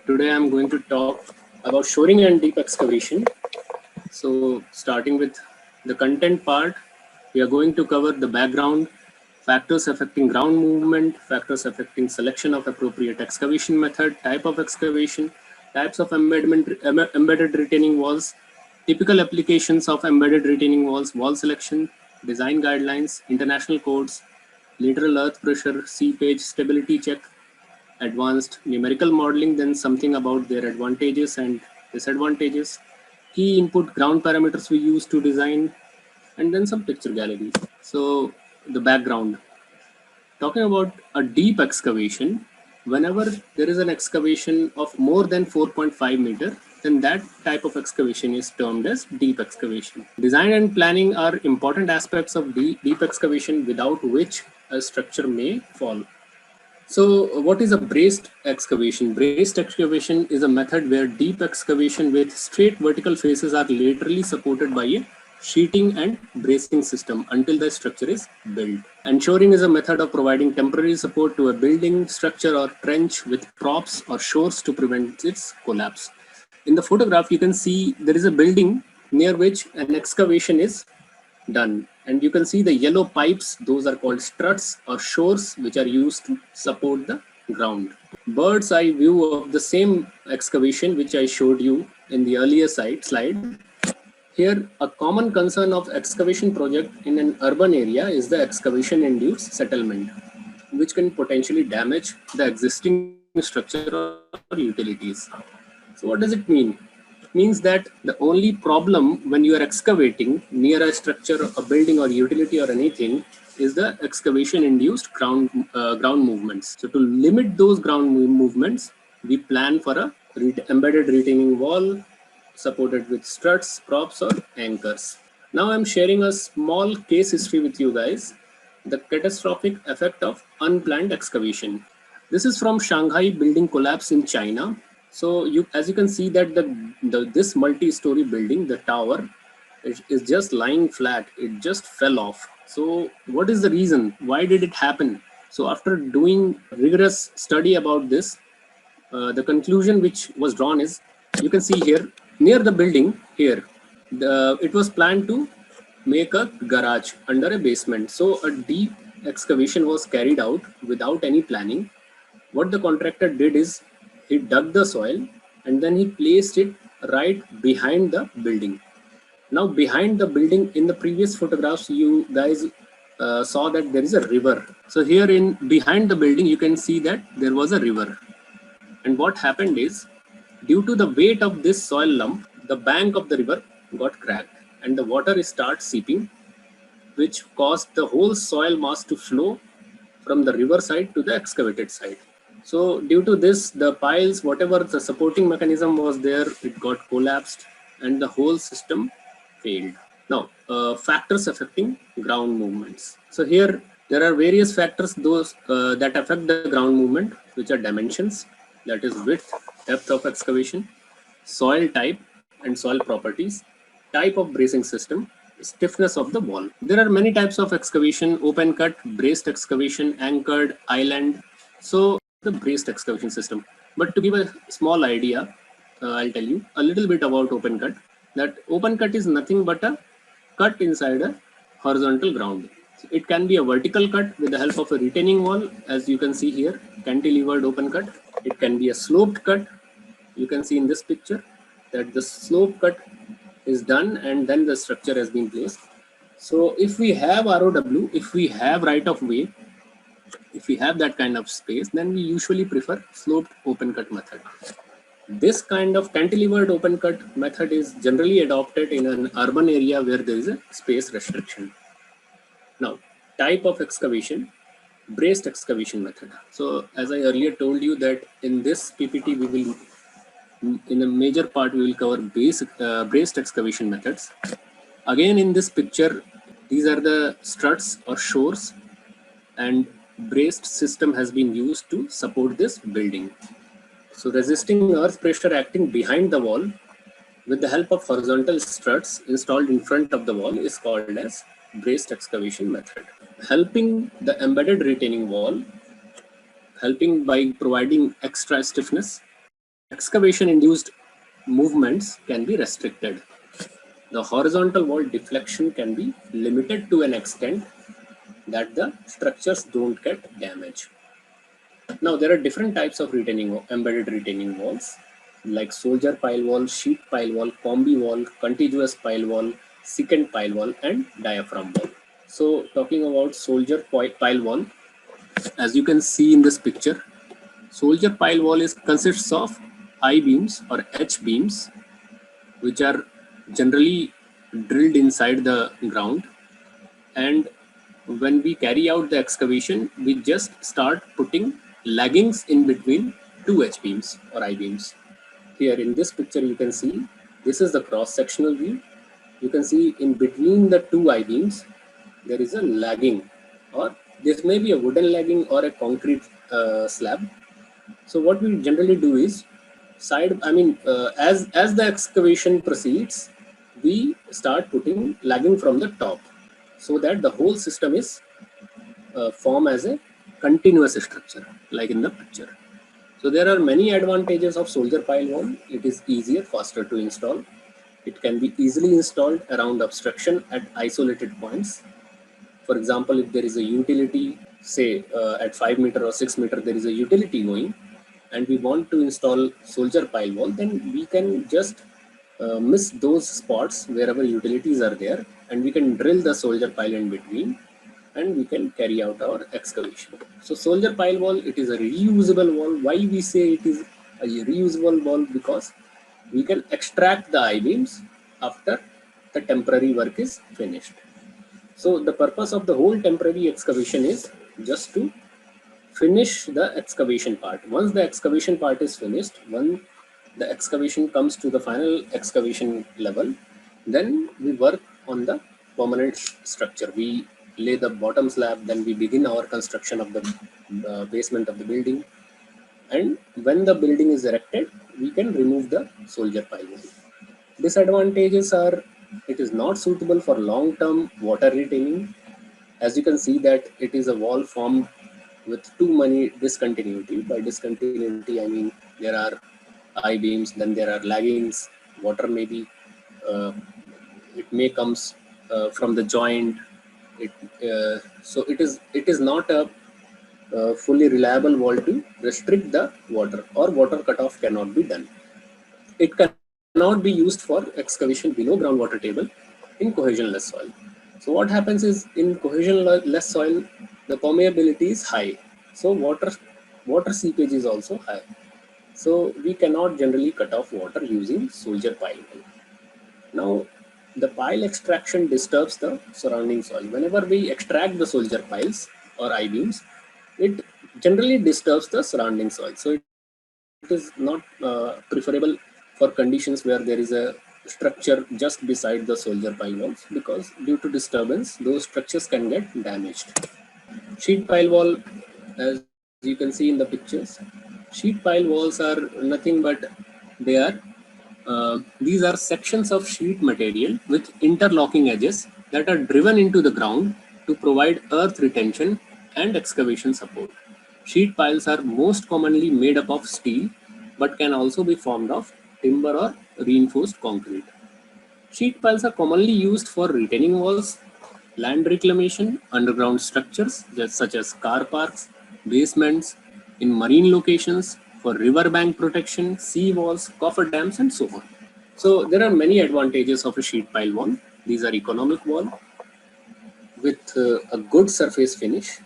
Today I'm going to talk about shoring and deep excavation. So starting with the content part, we are going to cover the background, factors affecting ground movement, factors affecting selection of appropriate excavation method, type of excavation, types of embedded retaining walls, typical applications of embedded retaining walls, wall selection, design guidelines, international codes, lateral earth pressure, seepage, stability check, advanced numerical modeling, then something about their advantages and disadvantages, key input ground parameters we use to design, and then some picture galleries. So the background. Talking about a deep excavation, whenever there is an excavation of more than 4.5 meter, then that type of excavation is termed as deep excavation. Design and planning are important aspects of deep excavation without which a structure may fall. So what is a braced excavation? Braced excavation is a method where deep excavation with straight vertical faces are laterally supported by a sheeting and bracing system until the structure is built. And shoring is a method of providing temporary support to a building, structure or trench with props or shores to prevent its collapse. In the photograph, you can see there is a building near which an excavation is done. And you can see the yellow pipes, those are called struts or shores, which are used to support the ground. Bird's eye view of the same excavation, which I showed you in the earlier slide. Here, a common concern of excavation project in an urban area is the excavation-induced settlement, which can potentially damage the existing structure or utilities. So what does it mean? It means that the only problem when you are excavating near a structure, a building or utility or anything is the excavation induced ground movements. So to limit those ground movements, we plan for a embedded retaining wall supported with struts, props or anchors. Now I'm sharing a small case history with you guys, the catastrophic effect of unplanned excavation. This is from Shanghai building collapse in China. So as you can see that this multi-story building, the tower, is just lying flat. It just fell off. So what is the reason? Why did it happen? So after doing rigorous study about this, the conclusion which was drawn is, you can see here, near the building here, it was planned to make a garage under a basement. So a deep excavation was carried out without any planning. What the contractor did is, he dug the soil and then he placed it right behind the building. Now behind the building, in the previous photographs, you guys saw that there is a river. So here in behind the building, you can see that there was a river. And what happened is, due to the weight of this soil lump, the bank of the river got cracked and the water started seeping, which caused the whole soil mass to flow from the river side to the excavated side. So due to this, the piles, whatever the supporting mechanism was there, it got collapsed and the whole system failed. Now, factors affecting ground movements. So here, there are various factors those that affect the ground movement, which are dimensions, that is width, depth of excavation, soil type and soil properties, type of bracing system, stiffness of the wall. There are many types of excavation: open cut, braced excavation, anchored, island. So the braced excavation system. But to give a small idea, I'll tell you a little bit about open cut. That open cut is nothing but a cut inside a horizontal ground. So it can be a vertical cut with the help of a retaining wall, as you can see here, cantilevered open cut. It can be a sloped cut. You can see in this picture that the slope cut is done and then the structure has been placed. So if we have ROW, if we have right of way, if we have that kind of space, then we usually prefer sloped open cut method. This kind of cantilevered open cut method is generally adopted in an urban area where there is a space restriction. Now, type of excavation, braced excavation method. So as I earlier told you that in this PPT, we will, in a major part, we will cover braced excavation methods. Again, in this picture, these are the struts or shores, and braced system has been used to support this building. So resisting earth pressure acting behind the wall with the help of horizontal struts installed in front of the wall is called as braced excavation method. Helping the embedded retaining wall, helping by providing extra stiffness excavation induced movements can be restricted. The horizontal wall deflection can be limited to an extent that the structures don't get damaged. Now there are different types of embedded retaining walls like soldier pile wall, sheet pile wall, combi wall, contiguous pile wall, secant pile wall, and diaphragm wall. So talking about soldier pile wall, as you can see in this picture, soldier pile wall consists of I beams or H beams, which are generally drilled inside the ground, and when we carry out the excavation, we just start putting laggings in between two H beams or I beams. Here in this picture, you can see this is the cross-sectional view. You can see in between the two I beams, there is a lagging, or this may be a wooden lagging or a concrete slab. So what we generally do is as the excavation proceeds, we start putting lagging from the top, so that the whole system is form as a continuous structure, like in the picture. So there are many advantages of soldier pile wall. It is easier, faster to install. It can be easily installed around obstruction at isolated points. For example, if there is a utility, say at 5 meter or 6 meter, there is a utility going, and we want to install soldier pile wall, then we can just miss those spots wherever utilities are there, and we can drill the soldier pile in between, and we can carry out our excavation. So soldier pile wall, it is a reusable wall. Why we say it is a reusable wall? Because we can extract the I-beams after the temporary work is finished. So the purpose of the whole temporary excavation is just to finish the excavation part. Once the excavation part is finished, when the excavation comes to the final excavation level, then we work on the permanent structure. We lay the bottom slab, then we begin our construction of the basement of the building. And when the building is erected, we can remove the soldier pile wall. Disadvantages are, it is not suitable for long-term water retaining. As you can see that it is a wall formed with too many discontinuity. By discontinuity, I mean there are I-beams, then there are laggings, water may be, it may comes from the joint. So it is not a fully reliable wall to restrict the water, or water cutoff cannot be done. It cannot be used for excavation below groundwater table in cohesionless soil. So what happens is, in cohesionless soil, the permeability is high. So water seepage is also high. So we cannot generally cut off water using soldier pile. Now, the pile extraction disturbs the surrounding soil. Whenever we extract the soldier piles or I-beams, it generally disturbs the surrounding soil. So it is not preferable for conditions where there is a structure just beside the soldier pile walls, because due to disturbance, those structures can get damaged. Sheet pile wall, as you can see in the pictures, sheet pile walls are nothing but these are sections of sheet material with interlocking edges that are driven into the ground to provide earth retention and excavation support. Sheet piles are most commonly made up of steel, but can also be formed of timber or reinforced concrete. Sheet piles are commonly used for retaining walls, land reclamation, underground structures such as car parks, basements, in marine locations, for riverbank protection, sea walls, coffer dams, and so on. So there are many advantages of a sheet pile wall. These are economic wall with a good surface finish,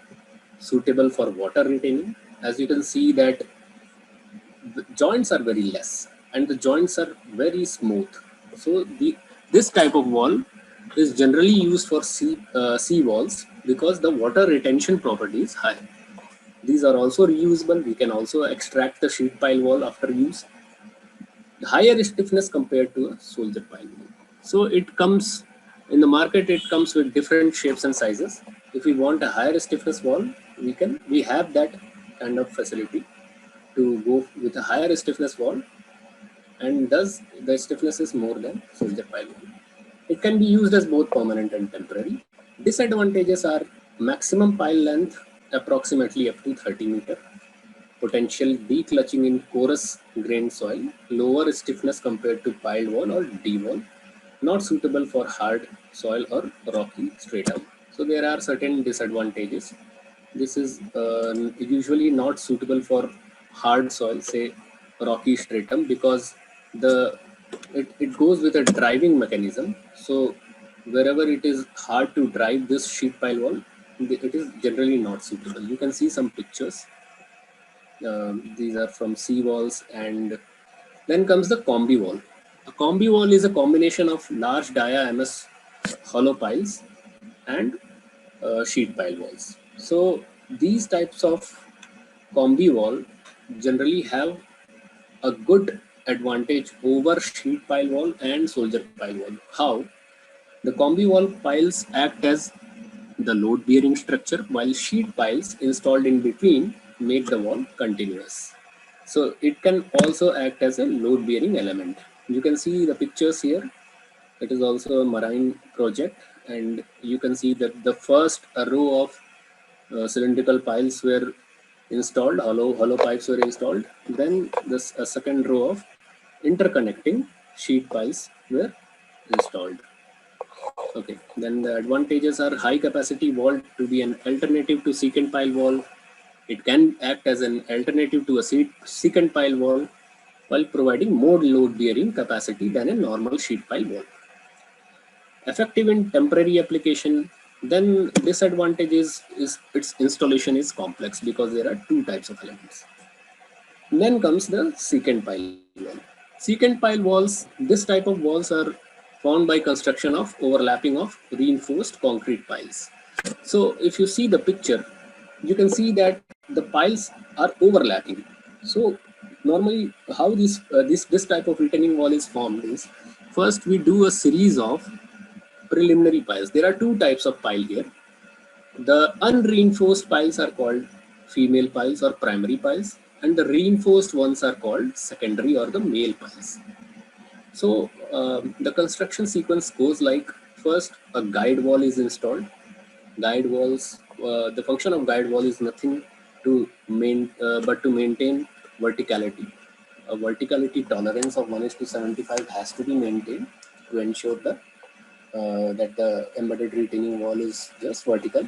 suitable for water retaining. As you can see that the joints are very less and the joints are very smooth. So this type of wall is generally used for sea walls because the water retention property is high. These are also reusable. We can also extract the sheet pile wall after use. The higher stiffness compared to a soldier pile wall. So it comes in the market. It comes with different shapes and sizes. If we want a higher stiffness wall, we have that kind of facility to go with a higher stiffness wall, and thus the stiffness is more than soldier pile wall. It can be used as both permanent and temporary. Disadvantages are maximum pile length approximately up to 30 meter. potential declutching in porous grained soil, lower stiffness compared to piled wall or D-wall, not suitable for hard soil or rocky stratum. So there are certain disadvantages. This is usually not suitable for hard soil, say rocky stratum, because it goes with a driving mechanism. So wherever it is hard to drive this sheet pile wall, it is generally not suitable. You can see some pictures. These are from sea walls, and then comes the combi wall. A combi wall is a combination of large dia MS hollow piles and sheet pile walls. So these types of combi wall generally have a good advantage over sheet pile wall and soldier pile wall. How? The combi wall piles act as the load bearing structure, while sheet piles installed in between make the wall continuous. So it can also act as a load bearing element. You can see the pictures here. It is also a marine project, and you can see that the first row of cylindrical piles were installed, hollow pipes were installed. Then this second row of interconnecting sheet piles were installed. Okay, then the advantages are high capacity wall to be an alternative to secant pile wall. It can act as an alternative to a secant pile wall while providing more load bearing capacity than a normal sheet pile wall. Effective in temporary application, then disadvantage is its installation is complex because there are two types of elements. Then comes the secant pile wall. Secant pile walls, this type of walls are formed by construction of overlapping of reinforced concrete piles. So if you see the picture, you can see that the piles are overlapping. So normally how this type of retaining wall is formed is, first we do a series of preliminary piles. There are two types of pile here. The unreinforced piles are called female piles or primary piles, and the reinforced ones are called secondary or the male piles. So the construction sequence goes like, first a guide wall is installed. Guide walls, the function of guide wall is nothing but to maintain verticality. A verticality tolerance of 1:75 has to be maintained to ensure that the embedded retaining wall is just vertical.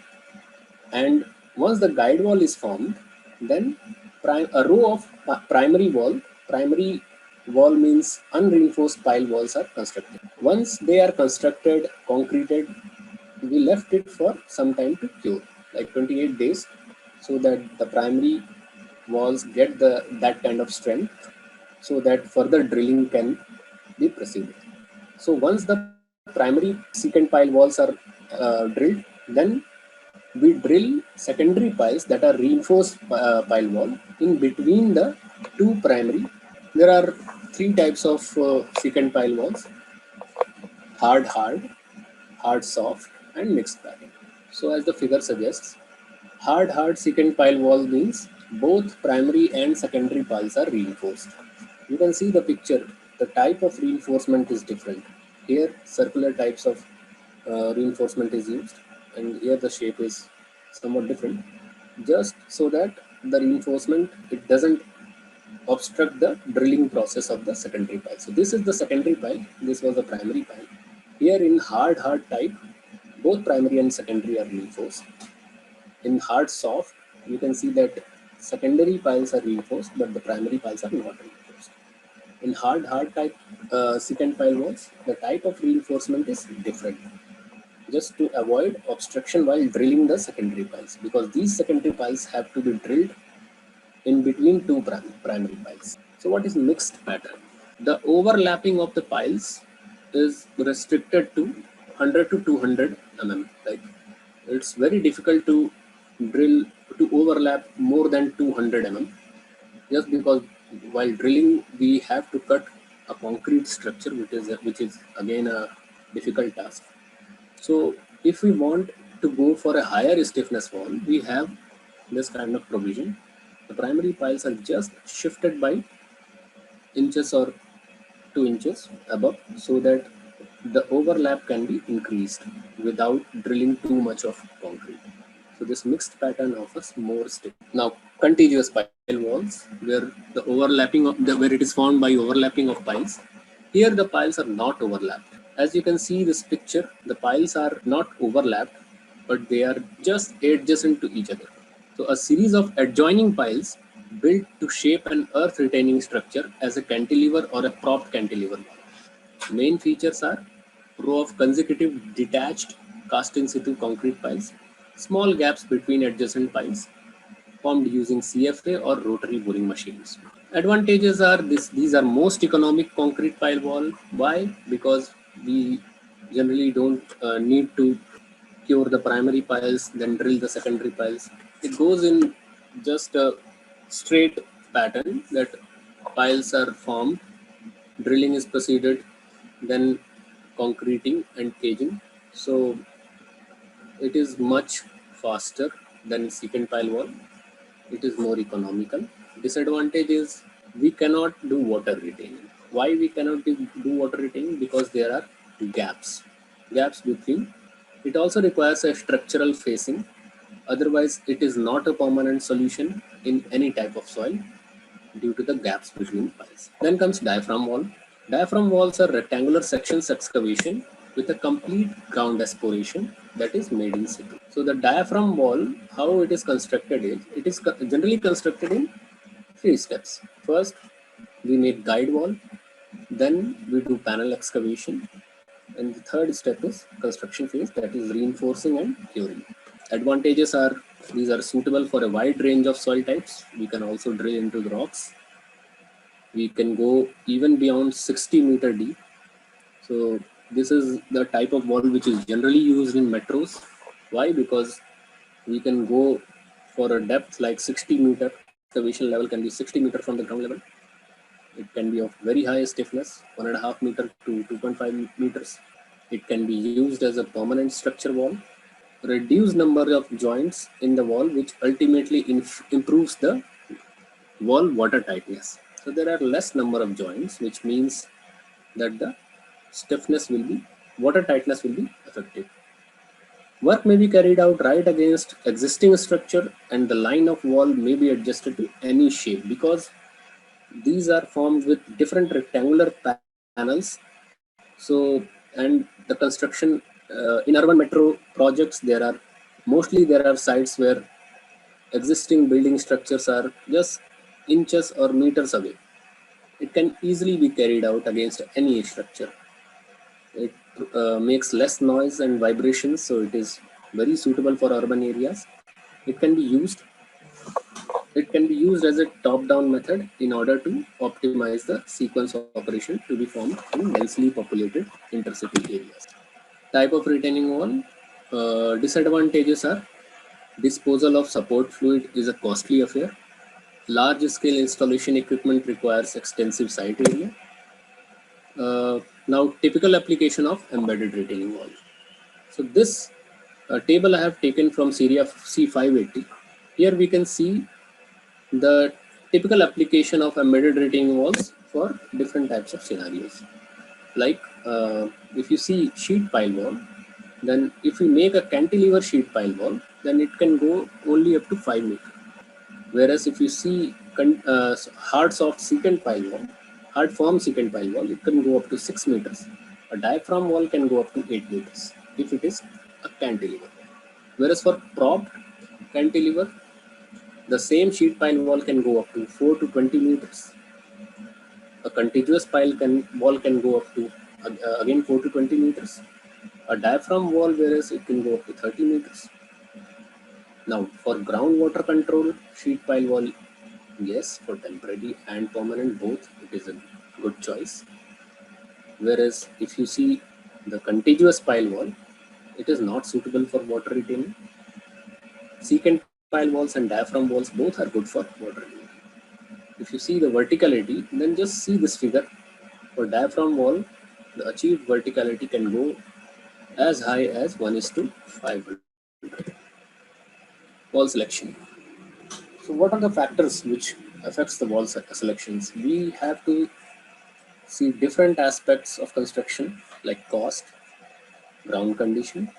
And once the guide wall is formed, then a row of primary wall means unreinforced pile walls are constructed. Once they are constructed, concreted, we left it for some time to cure, like 28 days, so that the primary walls get that kind of strength, so that further drilling can be proceeded. So once the primary secant pile walls are drilled, then we drill secondary piles that are reinforced pile wall in between the two primary. There are three types of secant pile walls: hard, soft, and mixed pattern. So as the figure suggests, hard secant pile wall means both primary and secondary piles are reinforced. You can see the picture. The type of reinforcement is different. Here, circular types of reinforcement is used, and here the shape is somewhat different, just so that the reinforcement, it doesn't obstruct the drilling process of the secondary pile. So this is the secondary pile, this was the primary pile. Here in hard type, both primary and secondary are reinforced. In hard soft, you can see that secondary piles are reinforced, but the primary piles are not reinforced. In hard type secant pile walls, the type of reinforcement is different, just to avoid obstruction while drilling the secondary piles, because these secondary piles have to be drilled in between two primary piles. So what is mixed pattern? The overlapping of the piles is restricted to 100 to 200 mm. Like, it's very difficult to drill to overlap more than 200 mm, just because while drilling we have to cut a concrete structure, which is again a difficult task. So if we want to go for a higher stiffness wall, we have this kind of provision. The primary piles are just shifted by inches or 2 inches above, so that the overlap can be increased without drilling too much of concrete. So this mixed pattern offers more stability. Now, contiguous pile walls, where the overlapping of where it is formed by overlapping of piles. Here the piles are not overlapped. As you can see this picture, the piles are not overlapped, but they are just adjacent to each other. So a series of adjoining piles built to shape an earth retaining structure as a cantilever or a propped cantilever. Main features are row of consecutive detached cast in situ concrete piles, small gaps between adjacent piles formed using CFA or rotary boring machines. Advantages are these are most economic concrete pile wall. Why? Because we generally don't need to cure the primary piles, then drill the secondary piles. It goes in just a straight pattern that piles are formed, drilling is proceeded, then concreting and caging. So it is much faster than secant pile wall. It is more economical. Disadvantage is we cannot do water retaining. Why we cannot do water retaining? Because there are gaps between. It also requires a structural facing. Otherwise, it is not a permanent solution in any type of soil due to the gaps between piles. Then comes diaphragm wall. Diaphragm walls are rectangular sections excavation with a complete ground aspiration that is made in situ. So the diaphragm wall, how it is constructed is, it is generally constructed in 3 steps. First, we make guide wall, then we do panel excavation, and the third step is construction phase, that is reinforcing and curing. Advantages are these are suitable for a wide range of soil types. We can also drill into the rocks. We can go even beyond 60-meter deep. So this is the type of wall which is generally used in metros. Why? Because we can go for a depth like 60-meter. Excavation level can be 60 meters from the ground level. It can be of very high stiffness, 1.5 meter to 2.5 meters. It can be used as a permanent structure wall. Reduced number of joints in the wall, which ultimately improves the wall water tightness. So there are less number of joints, which means that the stiffness will be, water tightness will be effective. Work may be carried out right against existing structure, and the line of wall may be adjusted to any shape because these are formed with different rectangular panels. So, and the construction in urban metro projects, there are sites where existing building structures are just inches or meters away. It can easily be carried out against any structure. It makes less noise and vibrations, so it is very suitable for urban areas. It can be used. It can be used as a top-down method in order to optimize the sequence of operation to be formed in densely populated intercity areas. Type of retaining wall. Disadvantages are disposal of support fluid is a costly affair. Large scale installation equipment requires extensive site area. Now, typical application of embedded retaining wall. So this table I have taken from Syria C580. Here we can see the typical application of embedded retaining walls for different types of scenarios. Like if you see sheet pile wall, then if we make a cantilever sheet pile wall, then it can go only up to 5 meters. Whereas if you see hard soft secant pile wall, hard form secant pile wall, it can go up to 6 meters. A diaphragm wall can go up to 8 meters if it is a cantilever. Whereas for propped cantilever, the same sheet pile wall can go up to 4 to 20 meters. A contiguous wall can go up to again 4 to 20 meters. A diaphragm wall, whereas it can go up to 30 meters. Now, for groundwater control, sheet pile wall, yes, for temporary and permanent both, it is a good choice. Whereas if you see the contiguous pile wall, it is not suitable for water retaining. Secant pile walls and diaphragm walls both are good for water retaining. If you see the verticality, then just see this figure. For diaphragm wall, the achieved verticality can go as high as 1:500. Wall selection. So what are the factors which affects the wall selections? We have to see different aspects of construction like cost, ground condition,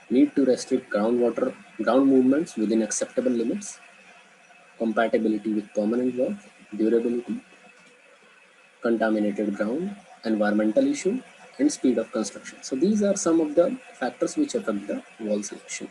need to restrict ground movements within acceptable limits, compatibility with permanent work, durability, contaminated ground, environmental issue, and speed of construction. So these are some of the factors which affect the wall selection.